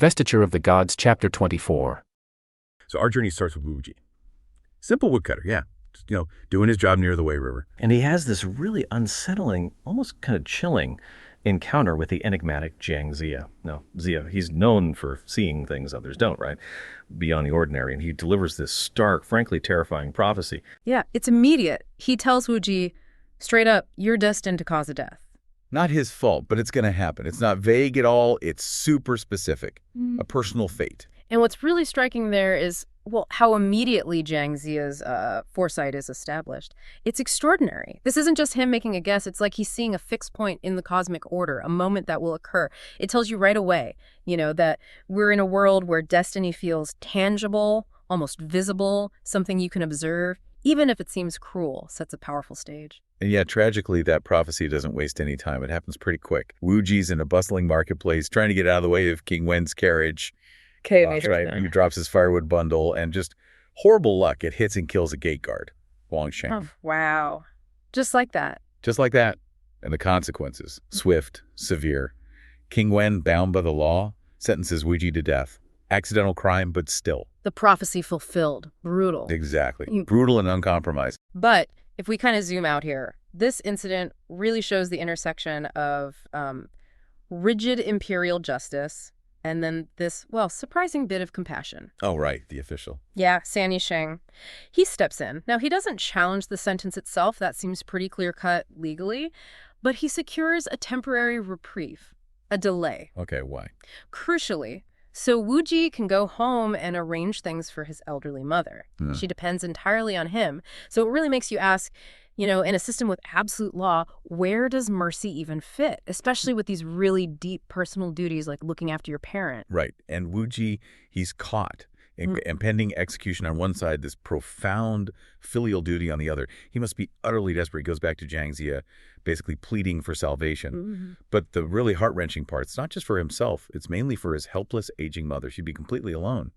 Investiture of the Gods, Chapter 24. So our journey starts with Wuji. Simple woodcutter, yeah. Just, doing his job near the Wei River. And he has this really unsettling, almost kind of chilling encounter with the enigmatic Jiang Ziya. Now, Ziya, he's known for seeing things others don't, right? Beyond the ordinary. And he delivers this stark, frankly terrifying prophecy. Yeah, it's immediate. He tells Wuji, straight up, you're destined to cause a death. Not his fault, but it's going to happen. It's not vague at all. It's super specific. A personal fate. And what's really striking there is, well, how immediately Jiang Ziya's foresight is established. It's extraordinary. This isn't just him making a guess. It's like he's seeing a fixed point in the cosmic order, a moment that will occur. It tells you right away, that we're in a world where destiny feels tangible, almost visible, something you can observe, even if it seems cruel, sets a powerful stage. And yet, tragically, that prophecy doesn't waste any time. It happens pretty quick. Wuji's in a bustling marketplace, trying to get out of the way of King Wen's carriage. Right. He drops his firewood bundle, and just horrible luck. It hits and kills a gate guard, Guangsheng. Oh, wow. Just like that. Just like that. And the consequences, swift, severe. King Wen, bound by the law, sentences Wuji to death. Accidental crime, but still. The prophecy fulfilled. Brutal. Exactly. Brutal and uncompromised. But if we kind of zoom out here, this incident really shows the intersection of rigid imperial justice and then this, surprising bit of compassion. Oh, right. The official. Yeah, San Yisheng. He steps in. Now, he doesn't challenge the sentence itself. That seems pretty clear-cut legally. But he secures a temporary reprieve, a delay. Okay, why? Crucially, so Wuji can go home and arrange things for his elderly mother. She depends entirely on him. So it really makes you ask, in a system with absolute law, where does mercy even fit? Especially with these really deep personal duties like looking after your parent. Right. And Wuji, he's caught. Impending execution on one side, this profound filial duty on the other. He must be utterly desperate. He goes back to Jiang Ziya, basically pleading for salvation. But the really heart-wrenching part, it's not just for himself. It's mainly for his helpless, aging mother. She'd be completely alone.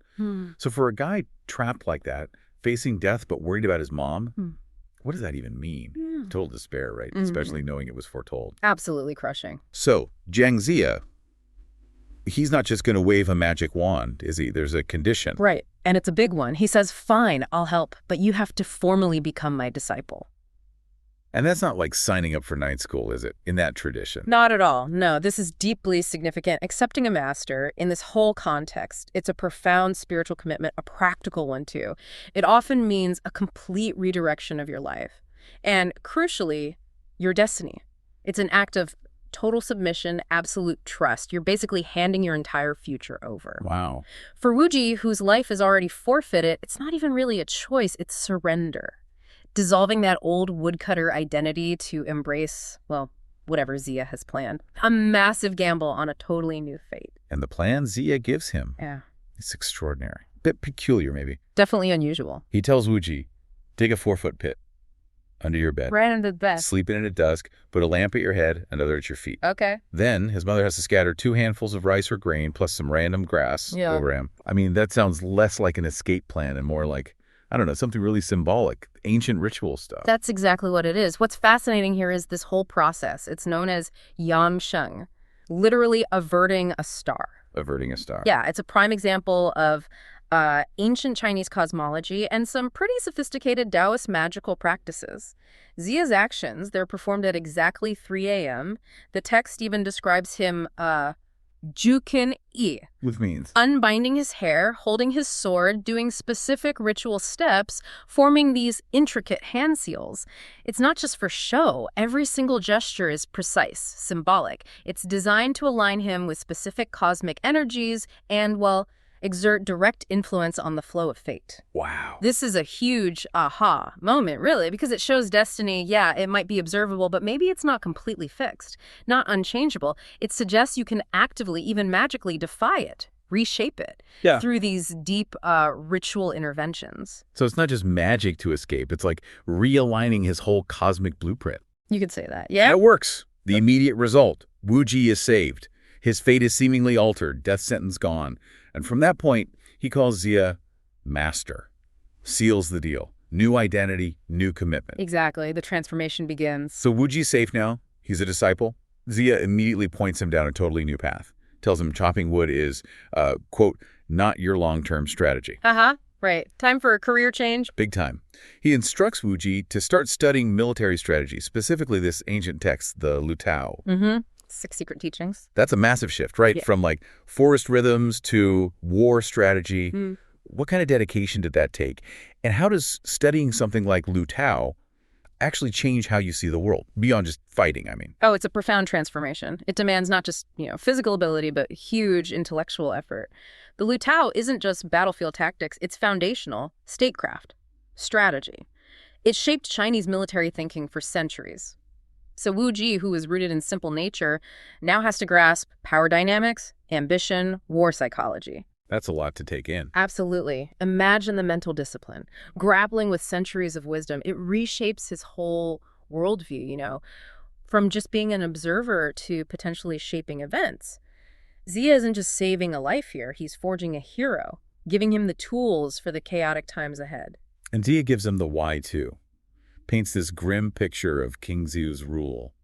So for a guy trapped like that, facing death but worried about his mom, what does that even mean? Total despair, right? Especially knowing it was foretold. Absolutely crushing. So Jiang Ziya, he's not just going to wave a magic wand, is he? There's a condition. Right. And it's a big one. He says, fine, I'll help, but you have to formally become my disciple. And that's not like signing up for night school, is it, in that tradition? Not at all. No, this is deeply significant. Accepting a master in this whole context, it's a profound spiritual commitment, a practical one too. It often means a complete redirection of your life. And crucially, your destiny. It's an act of total submission, absolute trust. You're basically handing your entire future over. Wow. For Wuji, whose life is already forfeited, it's not even really a choice, it's surrender. Dissolving that old woodcutter identity to embrace, whatever Ziya has planned. A massive gamble on a totally new fate. And the plan Ziya gives him. Yeah. It's extraordinary. Bit peculiar, maybe. Definitely unusual. He tells Wuji, dig a 4-foot pit under your bed. Right under the bed. Sleep in it at dusk, put a lamp at your head, another at your feet. Okay. Then his mother has to scatter 2 handfuls of rice or grain plus some random grass over him. I mean, that sounds less like an escape plan and more like, I don't know, something really symbolic, ancient ritual stuff. That's exactly what it is. What's fascinating here is this whole process. It's known as Yamsheng, literally averting a star. Averting a star. Yeah, it's a prime example of ancient Chinese cosmology and some pretty sophisticated Taoist magical practices. Ziya's actions, they're performed at exactly 3 a.m. The text even describes him Jukin Yi. Which means? Unbinding his hair, holding his sword, doing specific ritual steps, forming these intricate hand seals. It's not just for show. Every single gesture is precise, symbolic. It's designed to align him with specific cosmic energies and, exert direct influence on the flow of fate. Wow. This is a huge aha moment, really, because it shows destiny, it might be observable, but maybe it's not completely fixed, not unchangeable. It suggests you can actively, even magically, defy it, reshape it through these deep ritual interventions. So it's not just magic to escape. It's like realigning his whole cosmic blueprint. You could say that, yeah. That works. The immediate result, Wuji is saved. His fate is seemingly altered, death sentence gone. And from that point, he calls Ziya master, seals the deal. New identity, new commitment. Exactly. The transformation begins. So Wuji's safe now. He's a disciple. Ziya immediately points him down a totally new path. tells him chopping wood is, quote, not your long-term strategy. Right. Time for a career change. Big time. He instructs Wu Ji to start studying military strategy, specifically this ancient text, the Lu Tao. 6 Secret Teachings. That's a massive shift, right? Yeah. From like forest rhythms to war strategy. What kind of dedication did that take? And how does studying something like Lu Tao actually change how you see the world, beyond just fighting, I mean? Oh, it's a profound transformation. It demands not just, physical ability, but huge intellectual effort. The Lu Tao isn't just battlefield tactics, it's foundational statecraft, strategy. It shaped Chinese military thinking for centuries. So Wu Ji, who was rooted in simple nature, now has to grasp power dynamics, ambition, war psychology. That's a lot to take in. Absolutely. Imagine the mental discipline. Grappling with centuries of wisdom, it reshapes his whole worldview, from just being an observer to potentially shaping events. Ziya isn't just saving a life here, he's forging a hero, giving him the tools for the chaotic times ahead. And Ziya gives him the why, too. Paints this grim picture of King Xiu's rule.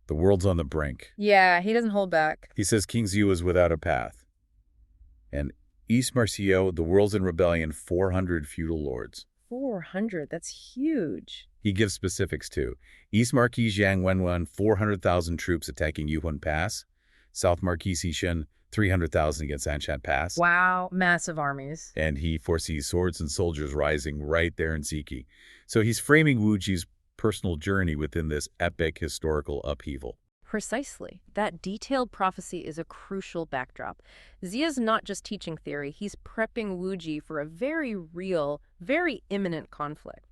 The world's on the brink. Yeah, he doesn't hold back. He says King Xiu is without a path. And East Marcio, the world's in rebellion, 400 feudal lords. 400, that's huge. He gives specifics, too. East Marquis Jiang Wenwen, 400,000 troops attacking Yuhuan Pass. South Marquis Xishan, 300,000 against Anshan Pass. Wow, massive armies. And he foresees swords and soldiers rising right there in Siki. So he's framing Wu Ji's personal journey within this epic historical upheaval. Precisely. That detailed prophecy is a crucial backdrop. Ziya's not just teaching theory, he's prepping Wu Ji for a very real, very imminent conflict.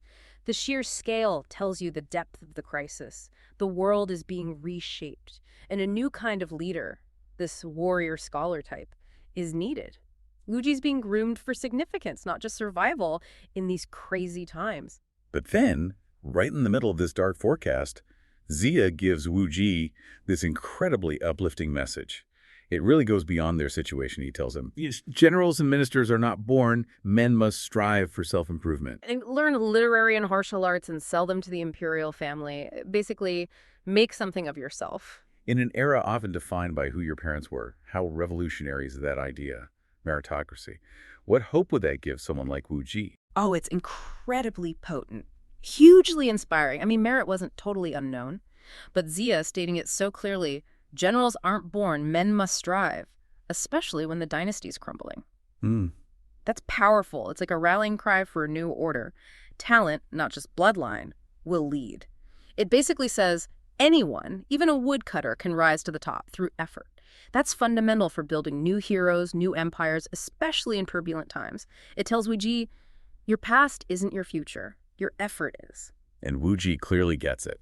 The sheer scale tells you the depth of the crisis. The world is being reshaped, and a new kind of leader, this warrior scholar type, is needed. Wu Ji's being groomed for significance, not just survival, in these crazy times. But then, right in the middle of this dark forecast, Ziya gives Wu Ji this incredibly uplifting message. It really goes beyond their situation, he tells him. Generals and ministers are not born. Men must strive for self-improvement. And learn literary and martial arts and sell them to the imperial family. Basically, make something of yourself. In an era often defined by who your parents were, how revolutionary is that idea? Meritocracy. What hope would that give someone like Wu Ji? Oh, it's incredibly potent. Hugely inspiring. I mean, merit wasn't totally unknown. But Ziya, stating it so clearly, generals aren't born, men must strive, especially when the dynasty's crumbling. That's powerful. It's like a rallying cry for a new order. Talent, not just bloodline, will lead. It basically says anyone, even a woodcutter, can rise to the top through effort. That's fundamental for building new heroes, new empires, especially in turbulent times. It tells Wu Ji, your past isn't your future. Your effort is. And Wu Ji clearly gets it.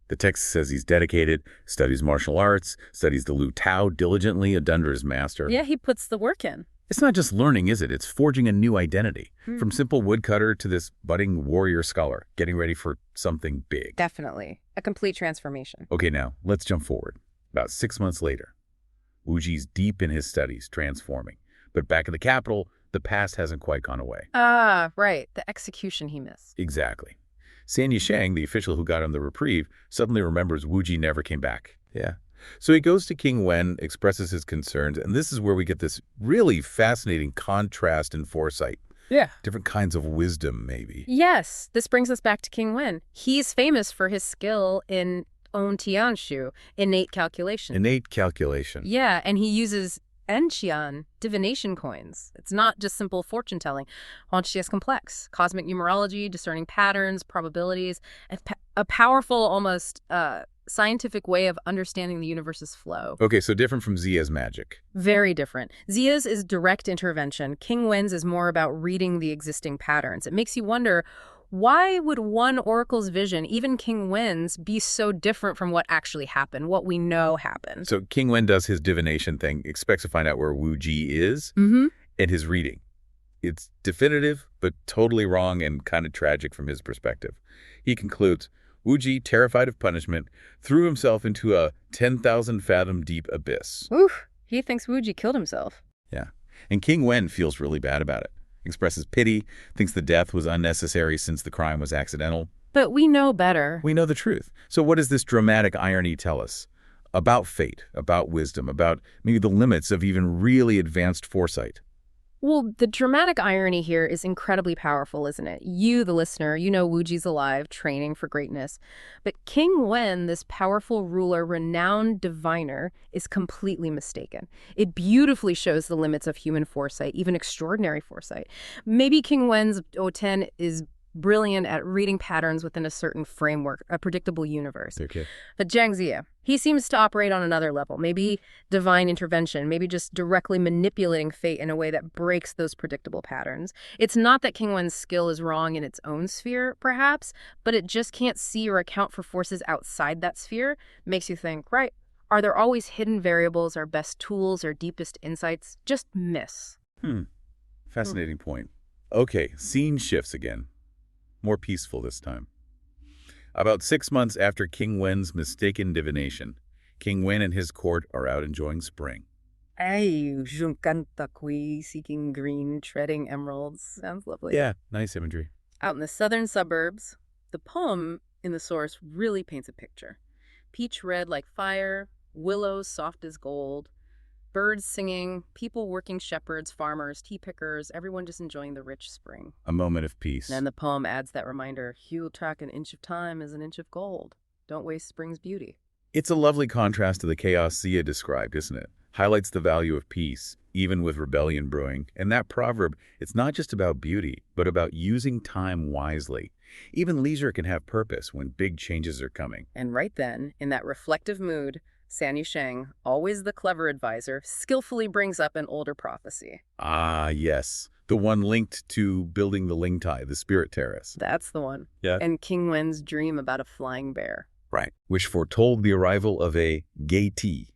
The text says he's dedicated, studies martial arts, studies the Lu Tao diligently under his master. Yeah, he puts the work in. It's not just learning, is it? It's forging a new identity. From simple woodcutter to this budding warrior scholar, getting ready for something big. Definitely. A complete transformation. Okay, now, let's jump forward. About 6 months later, Wu Ji's deep in his studies, transforming. But back in the capital, the past hasn't quite gone away. Ah, right. The execution he missed. Exactly. San Yisheng, the official who got him the reprieve, suddenly remembers Wu Ji never came back. Yeah. So he goes to King Wen, expresses his concerns, and this is where we get this really fascinating contrast and foresight. Yeah. Different kinds of wisdom, maybe. Yes. This brings us back to King Wen. He's famous for his skill in On Tianshu, innate calculation. Innate calculation. Yeah, and he uses Enqian divination coins. It's not just simple fortune telling. Onchi is complex. Cosmic numerology, discerning patterns, probabilities, a powerful, almost scientific way of understanding the universe's flow. Okay, so different from Ziya's magic. Very different. Ziya's is direct intervention. King Wen's is more about reading the existing patterns. It makes you wonder, why would one oracle's vision, even King Wen's, be so different from what actually happened, what we know happened? So King Wen does his divination thing, expects to find out where Wu Ji is, and his reading. It's definitive, but totally wrong and kind of tragic from his perspective. He concludes, Wu Ji, terrified of punishment, threw himself into a 10,000 fathom deep abyss. Oof, he thinks Wu Ji killed himself. Yeah, and King Wen feels really bad about it. Expresses pity, thinks the death was unnecessary since the crime was accidental. But we know better. We know the truth. So what does this dramatic irony tell us? about fate, about wisdom, about maybe the limits of even really advanced foresight. Well, the dramatic irony here is incredibly powerful, isn't it? You, the listener, you know Wuji's alive, training for greatness. But King Wen, this powerful ruler, renowned diviner, is completely mistaken. It beautifully shows the limits of human foresight, even extraordinary foresight. Maybe King Wen's O10 is brilliant at reading patterns within a certain framework, a predictable universe. Okay. But Jiang Ziya, he seems to operate on another level, maybe divine intervention, maybe just directly manipulating fate in a way that breaks those predictable patterns. It's not that King Wen's skill is wrong in its own sphere, perhaps, but it just can't see or account for forces outside that sphere. Makes you think, right, are there always hidden variables, our best tools, our deepest insights just miss? Fascinating point. Okay, scene shifts again. More peaceful this time. About 6 months after King Wen's mistaken divination, King Wen and his court are out enjoying spring. Ay, junkanta kui, seeking green, treading emeralds. Sounds lovely. Yeah, nice imagery. Out in the southern suburbs, the poem in the source really paints a picture. Peach red like fire, willows soft as gold, birds singing, people working, shepherds, farmers, tea pickers, everyone just enjoying the rich spring. A moment of peace. And the poem adds that reminder, "He'll track an inch of time as an inch of gold. Don't waste spring's beauty." It's a lovely contrast to the chaos Ziya described, isn't it? Highlights the value of peace, even with rebellion brewing. And that proverb, it's not just about beauty, but about using time wisely. Even leisure can have purpose when big changes are coming. And right then, in that reflective mood, San Yisheng, always the clever advisor, skillfully brings up an older prophecy. Ah, yes. The one linked to building the Lingtai, the spirit terrace. That's the one. Yeah. And King Wen's dream about a flying bear. Right. Which foretold the arrival of a Geiti,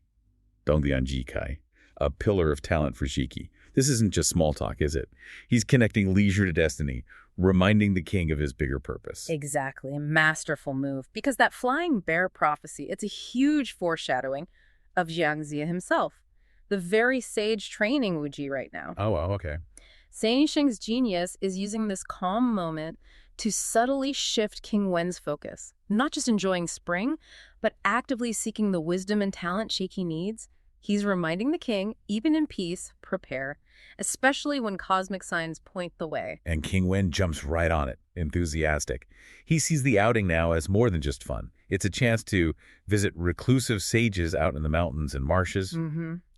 Dongdian Jikai, a pillar of talent for Shiki. This isn't just small talk, is it? He's connecting leisure to destiny, reminding the king of his bigger purpose. Exactly, a masterful move. Because that flying bear prophecy, it's a huge foreshadowing of Jiang Ziya himself. The very sage training Wuji right now. Oh, wow, okay. San Yisheng's genius is using this calm moment to subtly shift King Wen's focus. Not just enjoying spring, but actively seeking the wisdom and talent Shiki needs. He's reminding the king, even in peace, prepare, especially when cosmic signs point the way. And King Wen jumps right on it, enthusiastic. He sees the outing now as more than just fun. It's a chance to visit reclusive sages out in the mountains and marshes.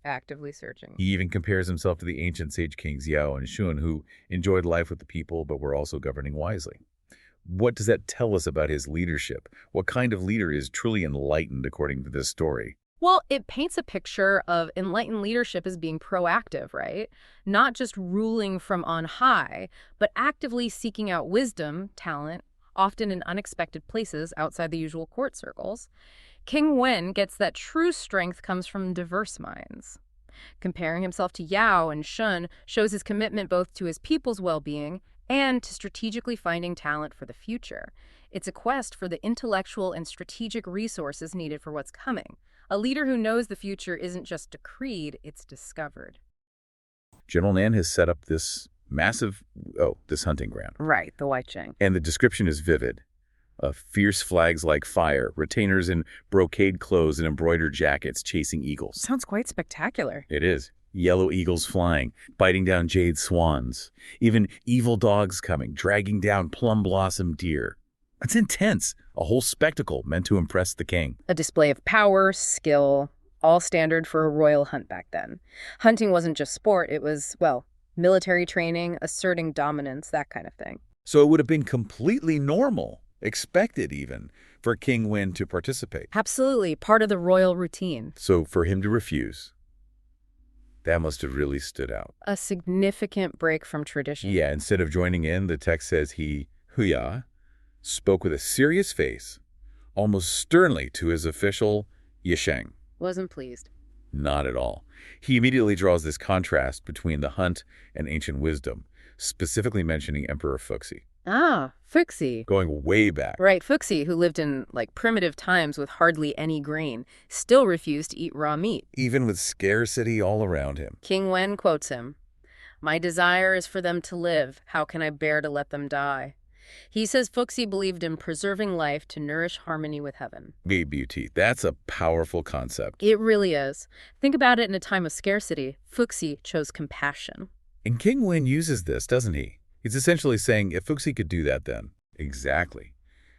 Actively searching. He even compares himself to the ancient sage kings Yao and Shun, who enjoyed life with the people but were also governing wisely. What does that tell us about his leadership? What kind of leader is truly enlightened according to this story? Well, it paints a picture of enlightened leadership as being proactive, right? Not just ruling from on high, but actively seeking out wisdom, talent, often in unexpected places outside the usual court circles. King Wen gets that true strength comes from diverse minds. Comparing himself to Yao and Shun shows his commitment both to his people's well-being and to strategically finding talent for the future. It's a quest for the intellectual and strategic resources needed for what's coming. A leader who knows the future isn't just decreed, it's discovered. General Nan has set up this massive, this hunting ground. Right, the Jichang. And the description is vivid. Fierce flags like fire, retainers in brocade clothes and embroidered jackets chasing eagles. Sounds quite spectacular. It is. Yellow eagles flying, biting down jade swans. Even evil dogs coming, dragging down plum blossom deer. It's intense. A whole spectacle meant to impress the king. A display of power, skill, all standard for a royal hunt back then. Hunting wasn't just sport, it was, well, military training, asserting dominance, that kind of thing. So it would have been completely normal, expected even, for King Wen to participate. Absolutely, part of the royal routine. So for him to refuse, that must have really stood out. A significant break from tradition. Yeah, instead of joining in, the text says he, Huya, spoke with a serious face, almost sternly to his official, Yisheng. Wasn't pleased. Not at all. He immediately draws this contrast between the hunt and ancient wisdom, specifically mentioning Emperor Fuxi. Ah, Fuxi. Going way back. Right, Fuxi, who lived in, primitive times with hardly any grain, still refused to eat raw meat. Even with scarcity all around him. King Wen quotes him, "My desire is for them to live. How can I bear to let them die?" He says Fuxi believed in preserving life to nourish harmony with heaven. Beauty. That's a powerful concept. It really is. Think about it in a time of scarcity. Fuxi chose compassion. And King Wen uses this, doesn't he? He's essentially saying, if Fuxi could do that then. Exactly.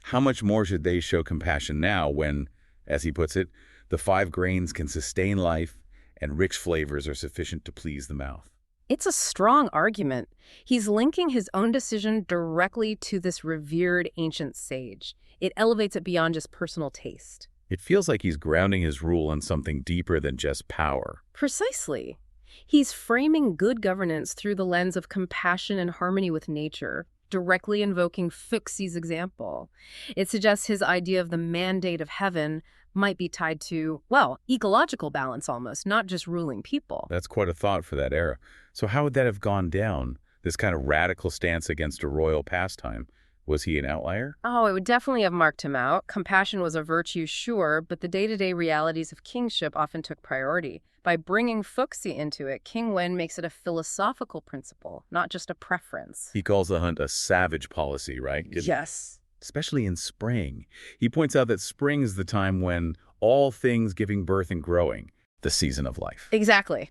How much more should they show compassion now when, as he puts it, the 5 grains can sustain life and rich flavors are sufficient to please the mouth? It's a strong argument. He's linking his own decision directly to this revered ancient sage. It elevates it beyond just personal taste. It feels like he's grounding his rule on something deeper than just power. Precisely. He's framing good governance through the lens of compassion and harmony with nature, directly invoking Fuxi's example. It suggests his idea of the mandate of heaven might be tied to, well, ecological balance almost, not just ruling people. That's quite a thought for that era. So how would that have gone down, this kind of radical stance against a royal pastime? Was he an outlier? Oh, it would definitely have marked him out. Compassion was a virtue, sure, but the day-to-day realities of kingship often took priority. By bringing Fuxi into it, King Wen makes it a philosophical principle, not just a preference. He calls the hunt a savage policy, right? Yes. Especially in spring. He points out that spring is the time when all things giving birth and growing, the season of life. Exactly.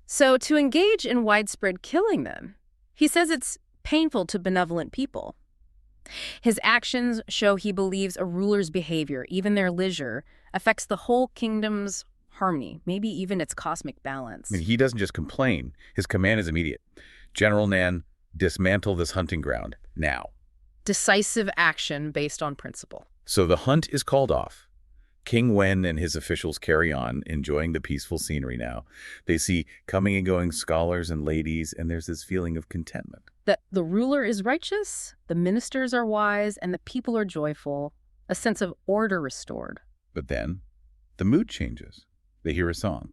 So to engage in widespread killing then, he says it's painful to benevolent people. His actions show he believes a ruler's behavior, even their leisure, affects the whole kingdom's harmony, maybe even its cosmic balance. And he doesn't just complain. His command is immediate. General Nan, dismantle this hunting ground, now. Decisive action based on principle. So the hunt is called off. King Wen and his officials carry on, enjoying the peaceful scenery now. They see coming and going scholars and ladies, and there's this feeling of contentment. That the ruler is righteous, the ministers are wise, and the people are joyful, a sense of order restored. But then, the mood changes. They hear a song.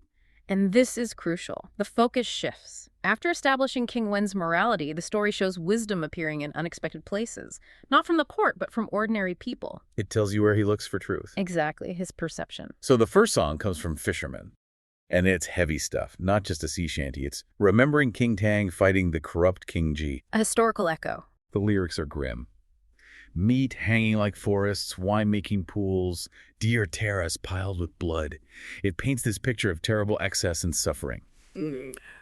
And this is crucial. The focus shifts. After establishing King Wen's morality, the story shows wisdom appearing in unexpected places. Not from the court, but from ordinary people. It tells you where he looks for truth. Exactly, his perception. So the first song comes from Fishermen. And it's heavy stuff, not just a sea shanty. It's remembering King Tang fighting the corrupt King Ji. A historical echo. The lyrics are grim. Meat hanging like forests, wine-making pools, deer terrace piled with blood. It paints this picture of terrible excess and suffering.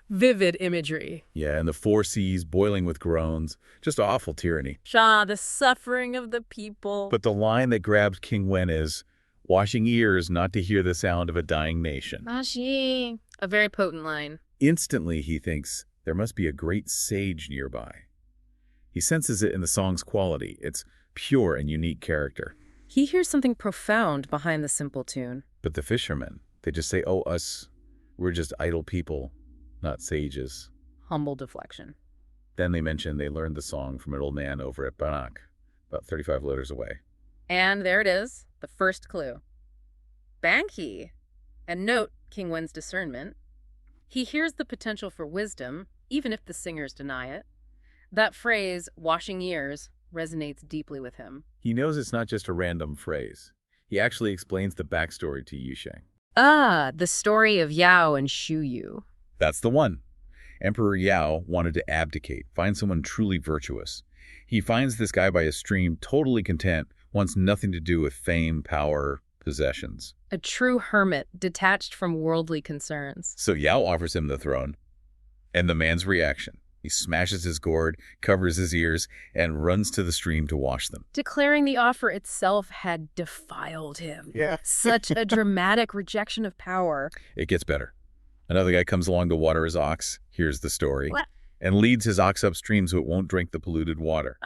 Vivid imagery. Yeah, and the 4 seas boiling with groans. Just awful tyranny. The suffering of the people. But the line that grabs King Wen is, washing ears not to hear the sound of a dying nation. A very potent line. Instantly, he thinks, there must be a great sage nearby. He senses it in the song's quality, its pure and unique character. He hears something profound behind the simple tune. But the fishermen, they just say, oh, us, we're just idle people, not sages. Humble deflection. Then they mention they learned the song from an old man over at Banak, about 35 letters away. And there it is, the first clue. Banki. And note King Wen's discernment. He hears the potential for wisdom, even if the singers deny it. That phrase, washing ears, resonates deeply with him. He knows it's not just a random phrase. He actually explains the backstory to Jichang. The story of Yao and Shu Yu. That's the one. Emperor Yao wanted to abdicate, find someone truly virtuous. He finds this guy by a stream, totally content, wants nothing to do with fame, power, possessions. A true hermit, detached from worldly concerns. So Yao offers him the throne. And the man's reaction. He smashes his gourd, covers his ears, and runs to the stream to wash them. Declaring the offer itself had defiled him. Yeah. Such a dramatic rejection of power. It gets better. Another guy comes along to water his ox, hears the story, What? and leads his ox upstream so it won't drink the polluted water.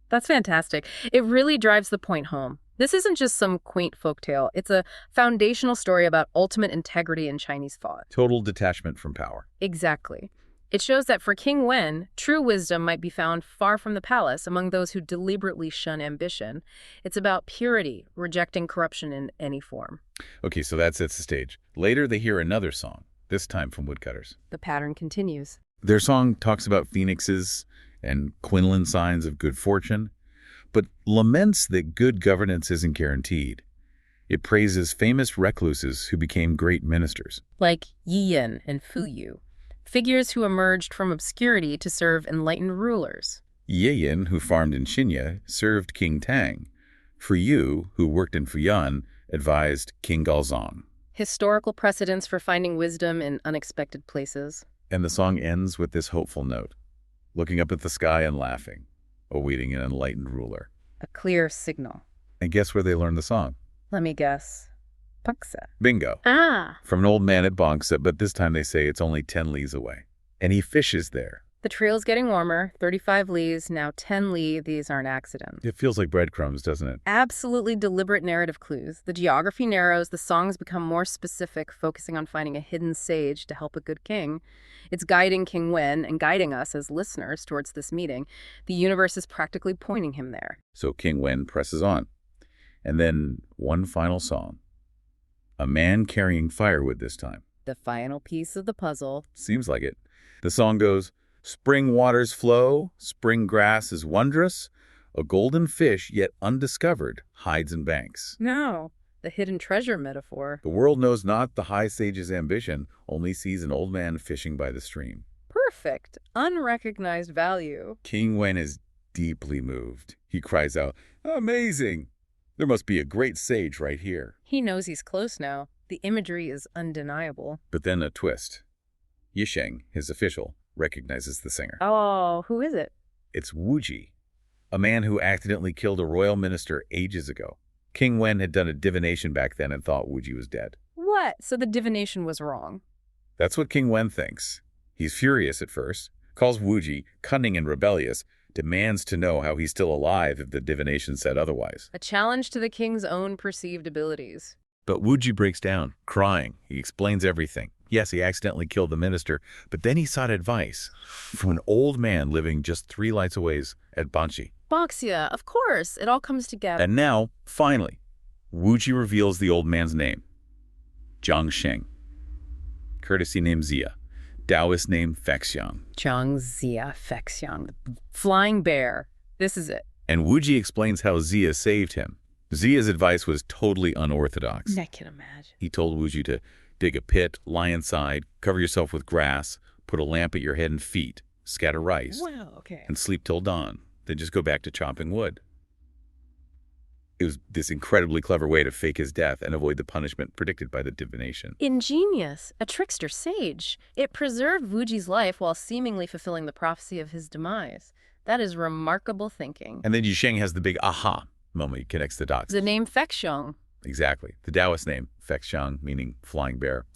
That's fantastic. It really drives the point home. This isn't just some quaint folktale. It's a foundational story about ultimate integrity in Chinese thought. Total detachment from power. Exactly. It shows that for King Wen, true wisdom might be found far from the palace among those who deliberately shun ambition. It's about purity, rejecting corruption in any form. Okay, so that sets the stage. Later, they hear another song, this time from woodcutters. The pattern continues. Their song talks about phoenixes and quinlan signs of good fortune, but laments that good governance isn't guaranteed. It praises famous recluses who became great ministers. Like Yiyan and Fu Yu, figures who emerged from obscurity to serve enlightened rulers. Yiyan, who farmed in Xinya, served King Tang. Fu Yu, who worked in Fuyan, advised King Gaozong. Historical precedents for finding wisdom in unexpected places. And the song ends with this hopeful note, looking up at the sky and laughing, awaiting an enlightened ruler. A clear signal. And guess where they learned the song? Let me guess. Paksa. Bingo. Ah! From an old man at Bangsa, but this time they say it's only 10 lees away. And he fishes there. The trail's getting warmer. 35 lees, now 10 li. These aren't accidents. It feels like breadcrumbs, doesn't it? Absolutely deliberate narrative clues. The geography narrows, the songs become more specific, focusing on finding a hidden sage to help a good king. It's guiding King Wen and guiding us as listeners towards this meeting. The universe is practically pointing him there. So King Wen presses on. And then one final song. A man carrying firewood this time. The final piece of the puzzle. Seems like it. The song goes, spring waters flow, spring grass is wondrous, a golden fish yet undiscovered hides in banks. No, the hidden treasure metaphor. The world knows not the high sage's ambition, only sees an old man fishing by the stream. Perfect. Unrecognized value. King Wen is deeply moved. He cries out, amazing! There must be a great sage right here. He knows he's close now. The imagery is undeniable. But then a twist. Jichang, his official, recognizes the singer. Oh, who is it? It's Wuji, a man who accidentally killed a royal minister ages ago. King Wen had done a divination back then and thought Wuji was dead. What? So the divination was wrong. That's what King Wen thinks. He's furious at first, calls Wuji cunning and rebellious, demands to know how he's still alive if the divination said otherwise. A challenge to the king's own perceived abilities. But Wuji breaks down, crying. He explains everything. Yes, he accidentally killed the minister, but then he sought advice from an old man living just 3 lights away at Banshi. Boxia, of course. It all comes together. And now, finally, Wuji reveals the old man's name. Jiang, courtesy name Ziya, Taoist name Fengxiang. Jiang, Ziya, Fengxiang. Flying bear. This is it. And Wuji explains how Ziya saved him. Ziya's advice was totally unorthodox. I can imagine. He told Wuji to dig a pit, lie inside, cover yourself with grass, put a lamp at your head and feet, scatter rice, Wow, okay. and sleep till dawn. Then just go back to chopping wood. It was this incredibly clever way to fake his death and avoid the punishment predicted by the divination. Ingenious. A trickster sage. It preserved Wuji's life while seemingly fulfilling the prophecy of his demise. That is remarkable thinking. And then Jichang has the big aha moment. He connects the dots. The name Fengxiang. Exactly. The Taoist name, Fengxiang, meaning flying bear.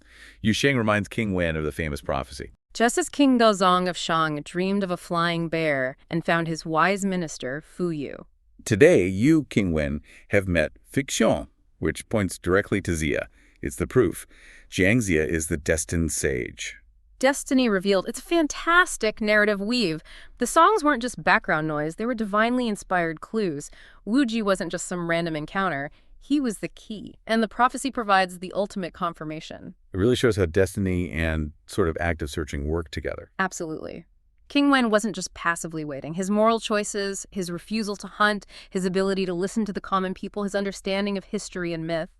Jichang reminds King Wen of the famous prophecy. Just as King Gaozong of Shang dreamed of a flying bear and found his wise minister, Fu Yu. Today, you, King Wen, have met Fengxiang, which points directly to Ziya. It's the proof. Jiang Ziya is the destined sage. Destiny revealed. It's a fantastic narrative weave. The songs weren't just background noise. They were divinely inspired clues. Wuji wasn't just some random encounter. He was the key. And the prophecy provides the ultimate confirmation. It really shows how destiny and sort of active searching work together. Absolutely. King Wen wasn't just passively waiting. His moral choices, his refusal to hunt, his ability to listen to the common people, his understanding of history and myth,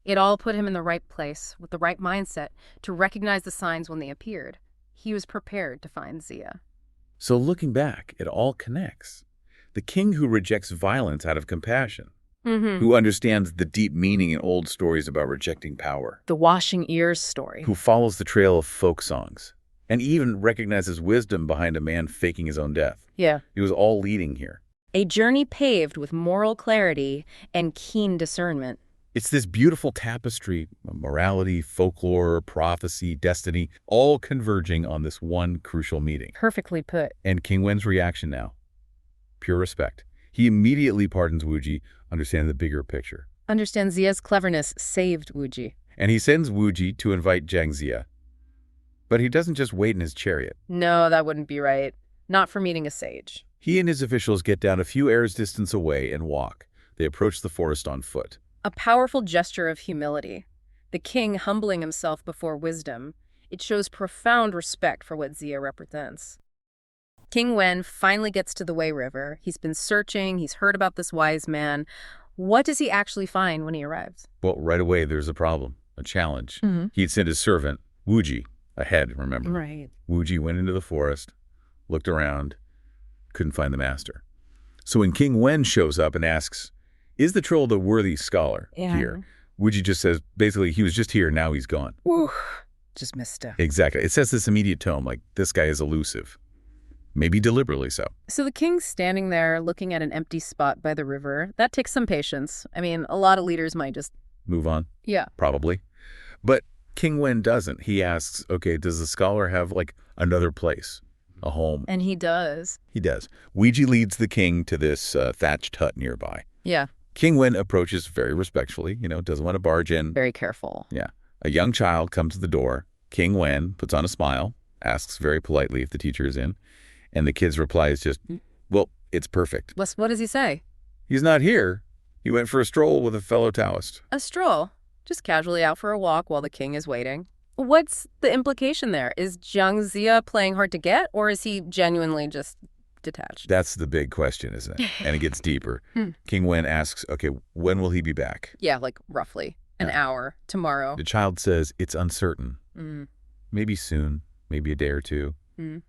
it all put him in the right place, with the right mindset, to recognize the signs when they appeared. He was prepared to find Ziya. So looking back, it all connects. The king who rejects violence out of compassion, who understands the deep meaning in old stories about rejecting power, The washing ears story. who follows the trail of folk songs, and even recognizes wisdom behind a man faking his own death. Yeah. It was all leading here. A journey paved with moral clarity and keen discernment. It's this beautiful tapestry of morality, folklore, prophecy, destiny, all converging on this one crucial meeting. Perfectly put. And King Wen's reaction now? Pure respect. He immediately pardons Wuji, understanding the bigger picture. Understand Ziya's cleverness saved Wuji. And he sends Wuji to invite Jiang Ziya. But he doesn't just wait in his chariot. No, that wouldn't be right. Not for meeting a sage. He and his officials get down a few airs distance away and walk. They approach the forest on foot. A powerful gesture of humility. The king humbling himself before wisdom. It shows profound respect for what Ziya represents. King Wen finally gets to the Wei River. He's been searching. He's heard about this wise man. What does he actually find when he arrives? Well, right away, there's a problem, a challenge. He'd sent his servant, Wuji, ahead, remember? Right. Wuji went into the forest, looked around, couldn't find the master. So when King Wen shows up and asks, is the troll the worthy scholar here? Wuji just says, basically, he was just here, now he's gone. Ooh, just missed it. Exactly. It sets this immediate tone, like, this guy is elusive. Maybe deliberately so. So the king's standing there looking at an empty spot by the river. That takes some patience. I mean, a lot of leaders might just... Move on? Yeah. Probably. But King Wen doesn't. He asks, okay, does the scholar have, like, another place, a home? And he does. He does. Ouija leads the king to this thatched hut nearby. Yeah. King Wen approaches very respectfully, doesn't want to barge in. Very careful. Yeah. A young child comes to the door. King Wen puts on a smile, asks very politely if the teacher is in, and the kid's reply is just, well, it's perfect. What does he say? He's not here. He went for a stroll with a fellow Taoist. A stroll. Just casually out for a walk while the king is waiting. What's the implication there? Is Jiang Ziya playing hard to get, or is he genuinely just detached? That's the big question, isn't it? And it gets deeper. King Wen asks, okay, when will he be back? Yeah, like roughly an hour, tomorrow. The child says it's uncertain. Maybe soon, maybe a day or two,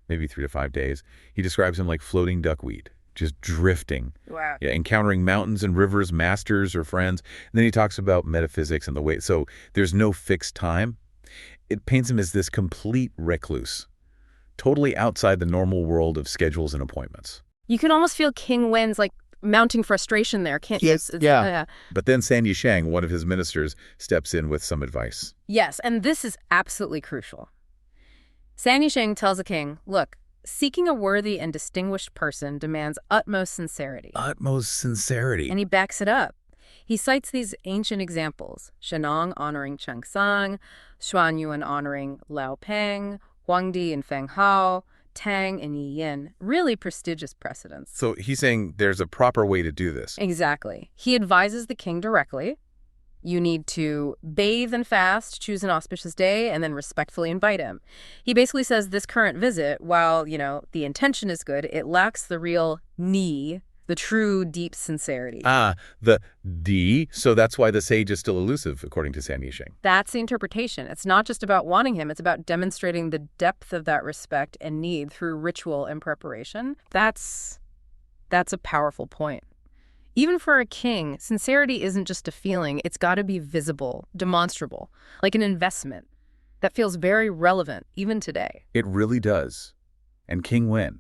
maybe 3 to 5 days. He describes him like floating duckweed, just drifting. Wow. Yeah, encountering mountains and rivers, masters or friends. And then he talks about metaphysics and the way. So there's no fixed time. It paints him as this complete recluse, totally outside the normal world of schedules and appointments. You can almost feel King Wen's like mounting frustration there, can't you? Yes, yeah. But then San Yichang, one of his ministers, steps in with some advice. Yes, and this is absolutely crucial. San Yichang tells the king, look, seeking a worthy and distinguished person demands utmost sincerity. Utmost sincerity. And he backs it up. He cites these ancient examples, Shenong honoring Chengsang, Xuanyuan honoring Lao Peng, Huangdi and Feng Hao, Tang and Yi Yin, really prestigious precedents. So he's saying there's a proper way to do this. Exactly. He advises the king directly. You need to bathe and fast, choose an auspicious day, and then respectfully invite him. He basically says this current visit, while, the intention is good, it lacks the real ni, the true deep sincerity. The D, so that's why the sage is still elusive, according to San Yichang. That's the interpretation. It's not just about wanting him, it's about demonstrating the depth of that respect and need through ritual and preparation. That's a powerful point. Even for a king, sincerity isn't just a feeling. It's got to be visible, demonstrable, like an investment that feels very relevant even today. It really does. And King Wen,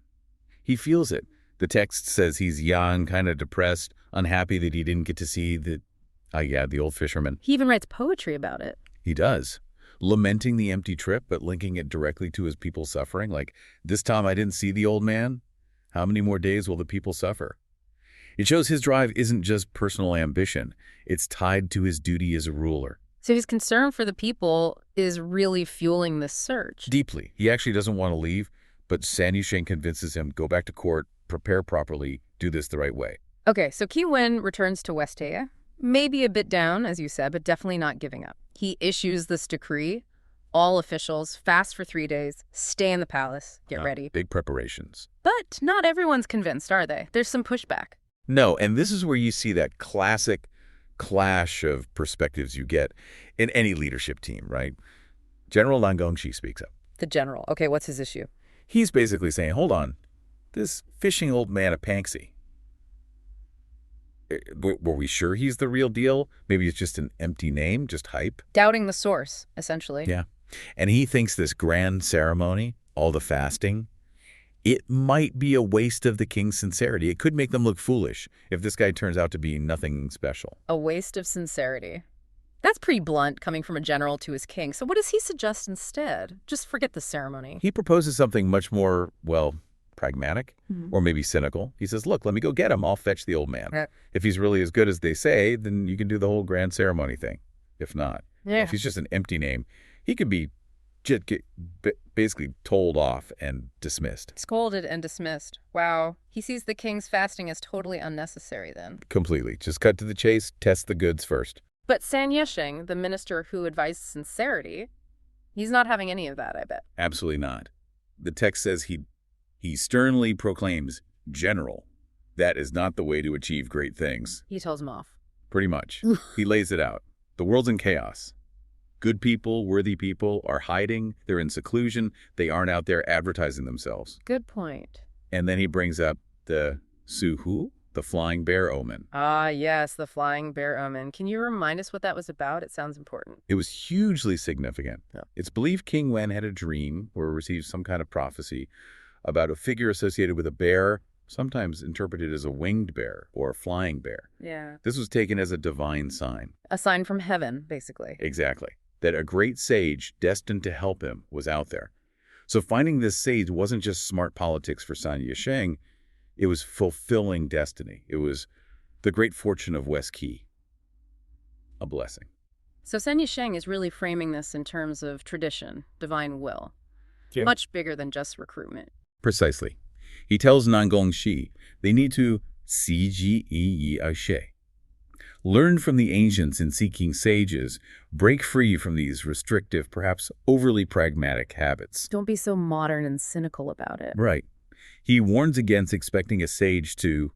he feels it. The text says he's young, kind of depressed, unhappy that he didn't get to see the old fisherman. He even writes poetry about it. He does. Lamenting the empty trip, but linking it directly to his people suffering. Like, this time I didn't see the old man. How many more days will the people suffer? It shows his drive isn't just personal ambition. It's tied to his duty as a ruler. So his concern for the people is really fueling this search. Deeply. He actually doesn't want to leave, but San Yichang convinces him, go back to court, prepare properly, do this the right way. Okay, so King Wen returns to Westea. Maybe a bit down, as you said, but definitely not giving up. He issues this decree. All officials fast for 3 days, stay in the palace, get ready. Big preparations. But not everyone's convinced, are they? There's some pushback. No, and this is where you see that classic clash of perspectives you get in any leadership team, right? General Lan Gongxi speaks up. The general. Okay, what's his issue? He's basically saying, hold on, this fishing old man of Panxi, were we sure he's the real deal? Maybe it's just an empty name, just hype? Doubting the source, essentially. Yeah. And he thinks this grand ceremony, all the fasting, it might be a waste of the king's sincerity. It could make them look foolish if this guy turns out to be nothing special. A waste of sincerity. That's pretty blunt, coming from a general to his king. So what does he suggest instead? Just forget the ceremony. He proposes something much more, pragmatic or maybe cynical. He says, look, let me go get him. I'll fetch the old man. If he's really as good as they say, then you can do the whole grand ceremony thing. If not, if he's just an empty name, he could be basically told off and dismissed. Scolded and dismissed. Wow. He sees the king's fasting as totally unnecessary then. Completely. Just cut to the chase, test the goods first. But San Yichang, the minister who advised sincerity, he's not having any of that, I bet. Absolutely not. The text says he sternly proclaims, General, that is not the way to achieve great things. He tells him off. Pretty much. He lays it out. The world's in chaos. Good people, worthy people are hiding. They're in seclusion. They aren't out there advertising themselves. Good point. And then he brings up, the Suhu, the flying bear omen. Ah, yes, the flying bear omen. Can you remind us what that was about? It sounds important. It was hugely significant. Yeah. It's believed King Wen had a dream or received some kind of prophecy about a figure associated with a bear, sometimes interpreted as a winged bear or a flying bear. Yeah. This was taken as a divine sign. A sign from heaven, basically. Exactly. That a great sage destined to help him was out there. So finding this sage wasn't just smart politics for San Yisheng, it was fulfilling destiny. It was the great fortune of West Qi. A blessing. So San Yisheng is really framing this in terms of tradition, divine will. Yeah. Much bigger than just recruitment. Precisely. He tells Nangong Shi they need to si ji yi yi she. Learn from the ancients in seeking sages, break free from these restrictive, perhaps overly pragmatic habits. Don't be so modern and cynical about it. Right. He warns against expecting a sage to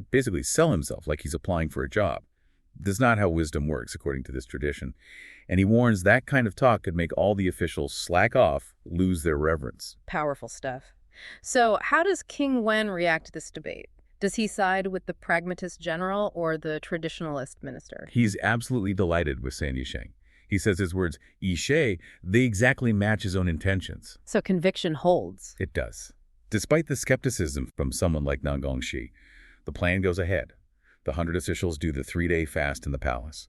basically sell himself like he's applying for a job. That's not how wisdom works, according to this tradition. And he warns that kind of talk could make all the officials slack off, lose their reverence. Powerful stuff. So how does King Wen react to this debate? Does he side with the pragmatist general or the traditionalist minister? He's absolutely delighted with San Yisheng. He says his words, Yishe, they exactly match his own intentions. So conviction holds. It does. Despite the skepticism from someone like Nangong Shi, the plan goes ahead. The 100 officials do the 3-day fast in the palace.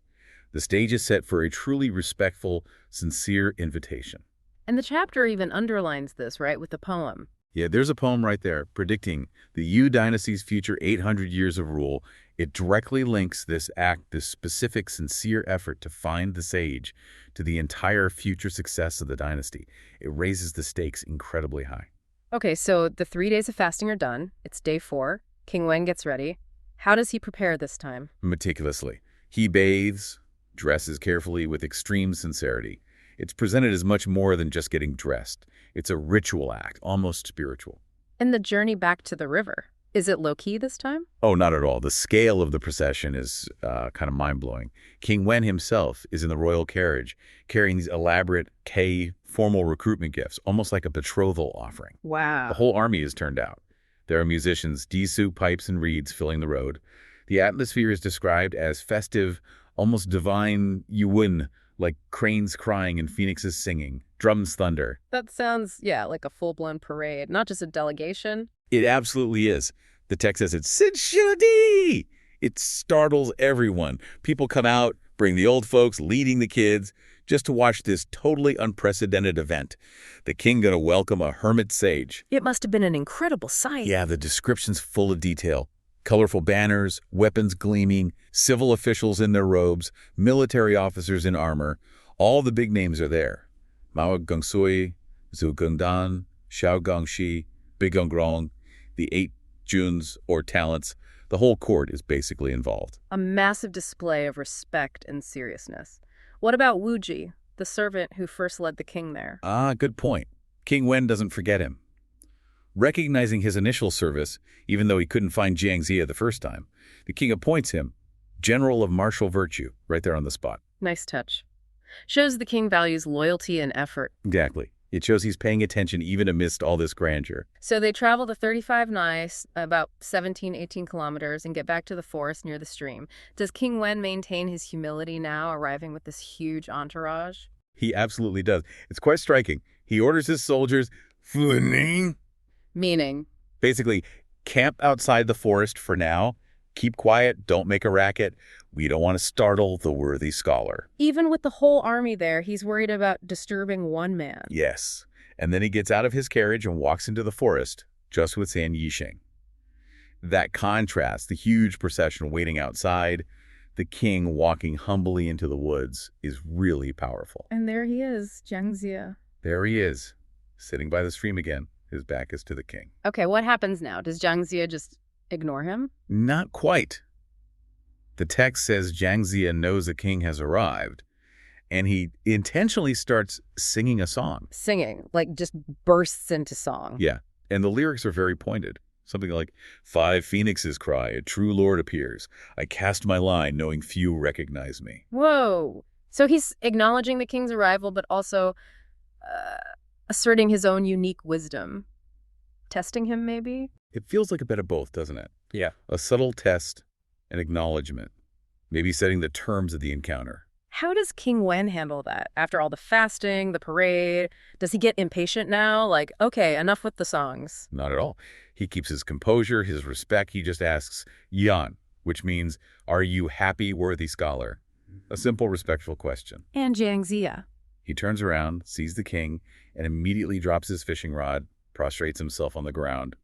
The stage is set for a truly respectful, sincere invitation. And the chapter even underlines this, right, with the poem. Yeah, there's a poem right there predicting the Yu dynasty's future 800 years of rule. It directly links this act, this specific, sincere effort to find the sage, to the entire future success of the dynasty. It raises the stakes incredibly high. Okay, so the 3 days of fasting are done. It's day 4. King Wen gets ready. How does he prepare this time? Meticulously. He bathes, dresses carefully with extreme sincerity. It's presented as much more than just getting dressed. It's a ritual act, almost spiritual. And the journey back to the river. Is it low-key this time? Oh, not at all. The scale of the procession is kind of mind-blowing. King Wen himself is in the royal carriage, carrying these elaborate K formal recruitment gifts, almost like a betrothal offering. Wow. The whole army is turned out. There are musicians, disu, pipes, and reeds filling the road. The atmosphere is described as festive, almost divine yuwen, like cranes crying and phoenixes singing, drums thunder. That sounds, like a full-blown parade, not just a delegation. It absolutely is. The text says it's Sinshudi. It startles everyone. People come out, bring the old folks, leading the kids, just to watch this totally unprecedented event. The king gonna welcome a hermit sage. It must have been an incredible sight. Yeah, the description's full of detail. Colorful banners, weapons gleaming, civil officials in their robes, military officers in armor. All the big names are there. Mao Gongsui, Zhu Gengdan, Xiao Gongxi, Bigongrong, the 8 Juns or talents. The whole court is basically involved. A massive display of respect and seriousness. What about Wu Ji, the servant who first led the king there? Ah, good point. King Wen doesn't forget him. Recognizing his initial service, even though he couldn't find Jiang Ziya the first time, the king appoints him general of martial virtue right there on the spot. Nice touch. Shows the king values loyalty and effort. Exactly. It shows he's paying attention even amidst all this grandeur. So they travel the 35 nights, about 17, 18 kilometers, and get back to the forest near the stream. Does King Wen maintain his humility now, arriving with this huge entourage? He absolutely does. It's quite striking. He orders his soldiers, Meaning? basically, camp outside the forest for now. Keep quiet, don't make a racket. We don't want to startle the worthy scholar. Even with the whole army there, he's worried about disturbing one man. Yes. And then he gets out of his carriage and walks into the forest, just with San Yisheng. That contrast, the huge procession waiting outside, the king walking humbly into the woods, is really powerful. And there he is, Jiang Ziya. There he is, sitting by the stream again. His back is to the king. Okay, what happens now? Does Jiang Ziya just ignore him? Not quite. The text says Jiang Ziya knows the king has arrived, and he intentionally starts singing a song. Singing, like just bursts into song. Yeah, and the lyrics are very pointed. Something like, 5 phoenixes cry, a true lord appears. I cast my line, knowing few recognize me. Whoa. So he's acknowledging the king's arrival, but also asserting his own unique wisdom. Testing him, maybe? It feels like a bit of both, doesn't it? Yeah. A subtle test, an acknowledgement, maybe setting the terms of the encounter. How does King Wen handle that? After all the fasting, the parade, does he get impatient now? Like, okay, enough with the songs. Not at all. He keeps his composure, his respect. He just asks, Yan, which means, are you happy, worthy scholar? A simple, respectful question. And Jiang Ziya. He turns around, sees the king, and immediately drops his fishing rod, prostrates himself on the ground,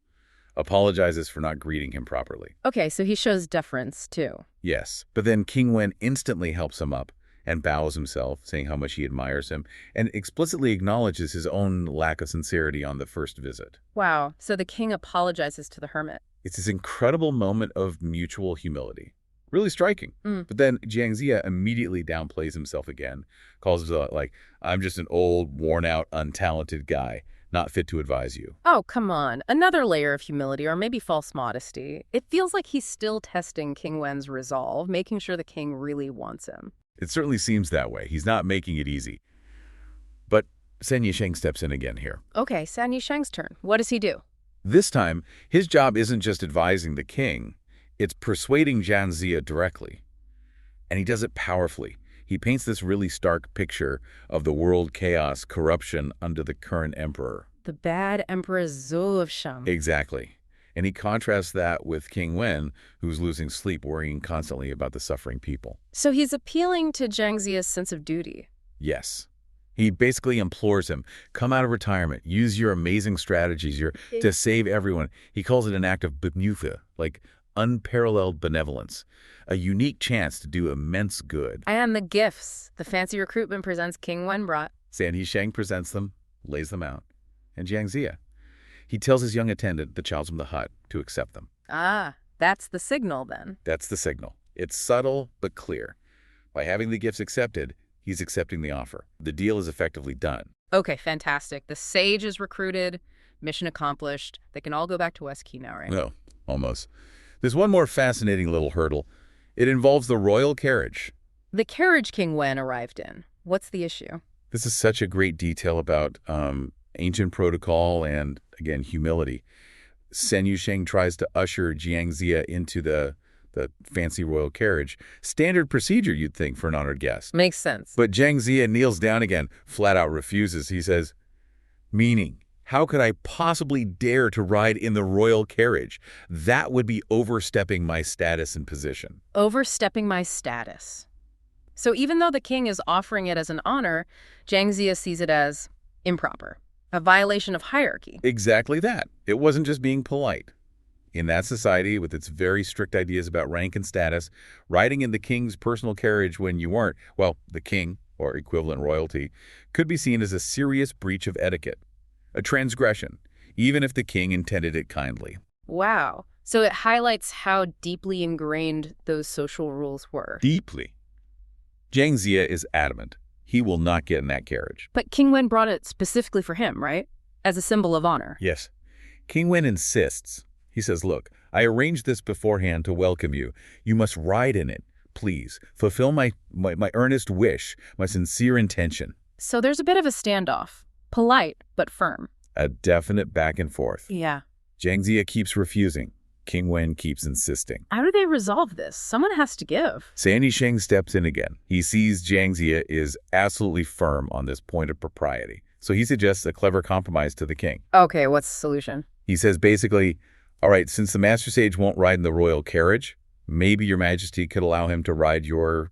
apologizes for not greeting him properly. Okay, so he shows deference, too. Yes, but then King Wen instantly helps him up and bows himself, saying how much he admires him, and explicitly acknowledges his own lack of sincerity on the first visit. Wow, so the king apologizes to the hermit. It's this incredible moment of mutual humility. Really striking. Mm. But then Jiang Ziya immediately downplays himself again, calls himself like, I'm just an old, worn-out, untalented guy, not fit to advise you. Oh, come on. Another layer of humility, or maybe false modesty. It feels like he's still testing King Wen's resolve, making sure the king really wants him. It certainly seems that way. He's not making it easy. But San Yisheng steps in again here. Okay, San Yisheng's turn. What does he do? This time, his job isn't just advising the king, it's persuading Jiang Ziya directly. And he does it powerfully. He paints this really stark picture of the world chaos, corruption under the current emperor. The bad Emperor Zhou of Shang. Exactly. And he contrasts that with King Wen, who's losing sleep, worrying constantly about the suffering people. So he's appealing to Jiang Ziya's sense of duty. Yes. He basically implores him, come out of retirement, use your amazing strategies to save everyone. He calls it an act of benevolence, like unparalleled benevolence, a unique chance to do immense good. And the gifts the fancy recruitment presents King Wen brought. San Yisheng presents them, lays them out. And Jiang Ziya, he tells his young attendant, the child from the hut, to accept them. Ah, that's the signal then. That's the signal. It's subtle but clear. By having the gifts accepted, he's accepting the offer. The deal is effectively done. Okay, fantastic. The sage is recruited, mission accomplished. They can all go back to West Key now, right? No, almost. There's one more fascinating little hurdle. It involves the royal carriage. The carriage King Wen arrived in. What's the issue? This is such a great detail about ancient protocol and, again, humility. San Yisheng tries to usher Jiang Ziya into the fancy royal carriage. Standard procedure, you'd think, for an honored guest. Makes sense. But Jiang Ziya kneels down again, flat out refuses. He says, meaning, how could I possibly dare to ride in the royal carriage? That would be overstepping my status and position. Overstepping my status. So even though the king is offering it as an honor, Jiang Ziya sees it as improper, a violation of hierarchy. Exactly that. It wasn't just being polite. In that society, with its very strict ideas about rank and status, riding in the king's personal carriage when you weren't, well, the king, or equivalent royalty, could be seen as a serious breach of etiquette, a transgression, even if the king intended it kindly. Wow. So it highlights how deeply ingrained those social rules were. Deeply. Jiang Ziya is adamant. He will not get in that carriage. But King Wen brought it specifically for him, right? As a symbol of honor. Yes. King Wen insists. He says, look, I arranged this beforehand to welcome you. You must ride in it. Please, fulfill my earnest wish, my sincere intention. So there's a bit of a standoff. Polite, but firm. A definite back and forth. Yeah. Jiang Ziya keeps refusing. King Wen keeps insisting. How do they resolve this? Someone has to give. San Yisheng steps in again. He sees Jiang Ziya is absolutely firm on this point of propriety. So he suggests a clever compromise to the king. Okay, what's the solution? He says basically, all right, since the Master Sage won't ride in the royal carriage, maybe your majesty could allow him to ride your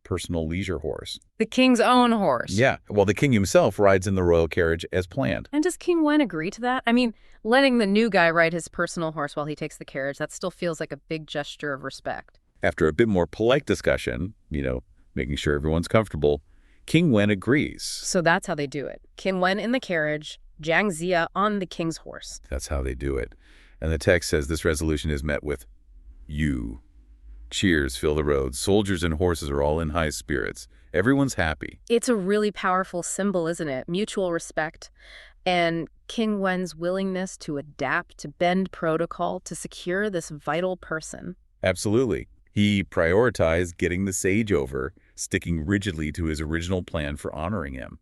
personal leisure horse. The king's own horse. Yeah, well, the king himself rides in the royal carriage as planned. And does King Wen agree to that? I mean, letting the new guy ride his personal horse while he takes the carriage, that still feels like a big gesture of respect. After a bit more polite discussion, making sure everyone's comfortable, King Wen agrees. So that's how they do it. King Wen in the carriage, Jiang Ziya on the king's horse. That's how they do it. And the text says this resolution is met with, you. Cheers fill the roads. Soldiers and horses are all in high spirits. Everyone's happy. It's a really powerful symbol, isn't it? Mutual respect. And King Wen's willingness to adapt, to bend protocol, to secure this vital person. Absolutely. He prioritized getting the sage over, sticking rigidly to his original plan for honoring him.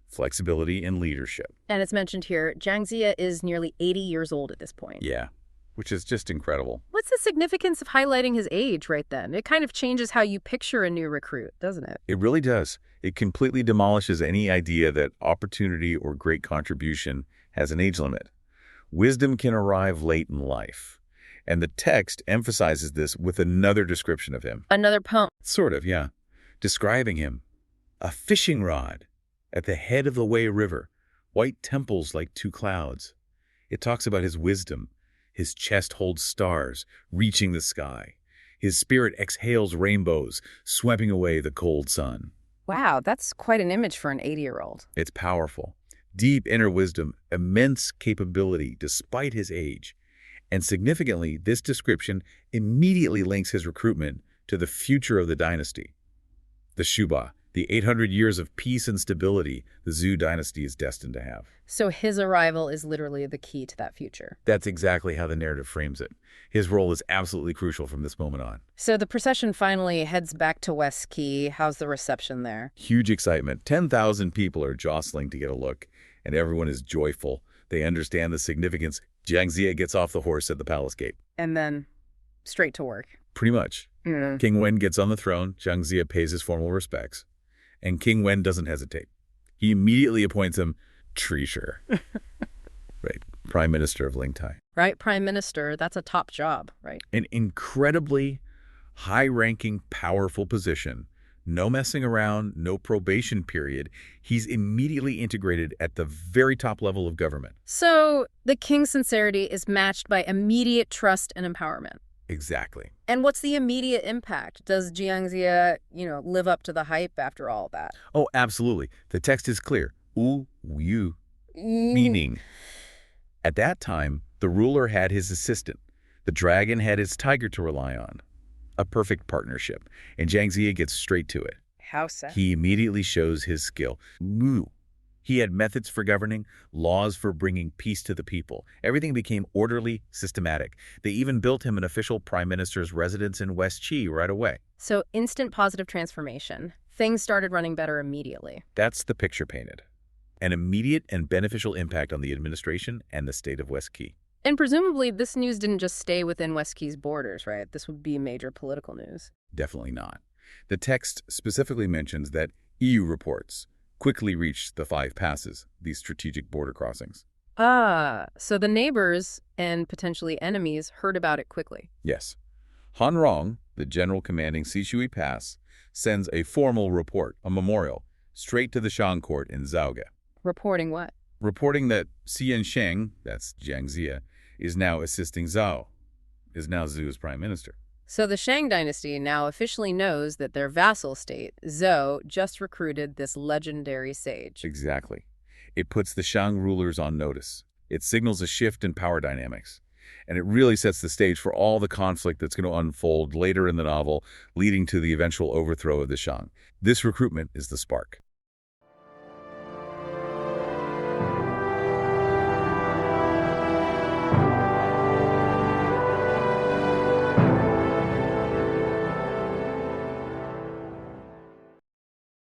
flexibility, and leadership. And it's mentioned here, Jiang Ziya is nearly 80 years old at this point. Yeah, which is just incredible. What's the significance of highlighting his age right then? It kind of changes how you picture a new recruit, doesn't it? It really does. It completely demolishes any idea that opportunity or great contribution has an age limit. Wisdom can arrive late in life. And the text emphasizes this with another description of him. Another poem. Sort of, yeah. Describing him. A fishing rod at the head of the Wei River, white temples like two clouds. It talks about his wisdom. His chest holds stars, reaching the sky. His spirit exhales rainbows, sweeping away the cold sun. Wow, that's quite an image for an 80-year-old. It's powerful. Deep inner wisdom, immense capability despite his age. And significantly, this description immediately links his recruitment to the future of the dynasty. The Shuba, the 800 years of peace and stability the Zhou dynasty is destined to have. So his arrival is literally the key to that future. That's exactly how the narrative frames it. His role is absolutely crucial from this moment on. So the procession finally heads back to West Key. How's the reception there? Huge excitement. 10,000 people are jostling to get a look, and everyone is joyful. They understand the significance. Jiang Ziya gets off the horse at the palace gate. And then straight to work. Pretty much. Mm. King Wen gets on the throne. Jiang Ziya pays his formal respects. And King Wen doesn't hesitate. He immediately appoints him treasurer. Right. Prime Minister of Lingtai. Right, Prime Minister, that's a top job, right? An incredibly high-ranking, powerful position. No messing around, no probation period. He's immediately integrated at the very top level of government. So the king's sincerity is matched by immediate trust and empowerment. Exactly. And what's the immediate impact? Does Jiang Ziya, live up to the hype after all that? Oh, absolutely. The text is clear. Wu Yu, meaning at that time, the ruler had his assistant. The dragon had his tiger to rely on. A perfect partnership. And Jiang Ziya gets straight to it. How so? He immediately shows his skill. Wu. He had methods for governing, laws for bringing peace to the people. Everything became orderly, systematic. They even built him an official prime minister's residence in West Qi right away. So instant positive transformation. Things started running better immediately. That's the picture painted. An immediate and beneficial impact on the administration and the state of West Qi. And presumably this news didn't just stay within West Qiy's borders, right? This would be major political news. Definitely not. The text specifically mentions that EU reports quickly reached the 5 passes, these strategic border crossings. Ah, so the neighbors and potentially enemies heard about it quickly. Yes. Han Rong, the general commanding Sishui Pass, sends a formal report, a memorial, straight to the Shang court in Zhaoge. Reporting what? Reporting that Xian Sheng, that's Jiang Ziya, is now assisting Zhao, is now Zhu's prime minister. So the Shang dynasty now officially knows that their vassal state, Zhou, just recruited this legendary sage. Exactly. It puts the Shang rulers on notice. It signals a shift in power dynamics. And it really sets the stage for all the conflict that's going to unfold later in the novel, leading to the eventual overthrow of the Shang. This recruitment is the spark.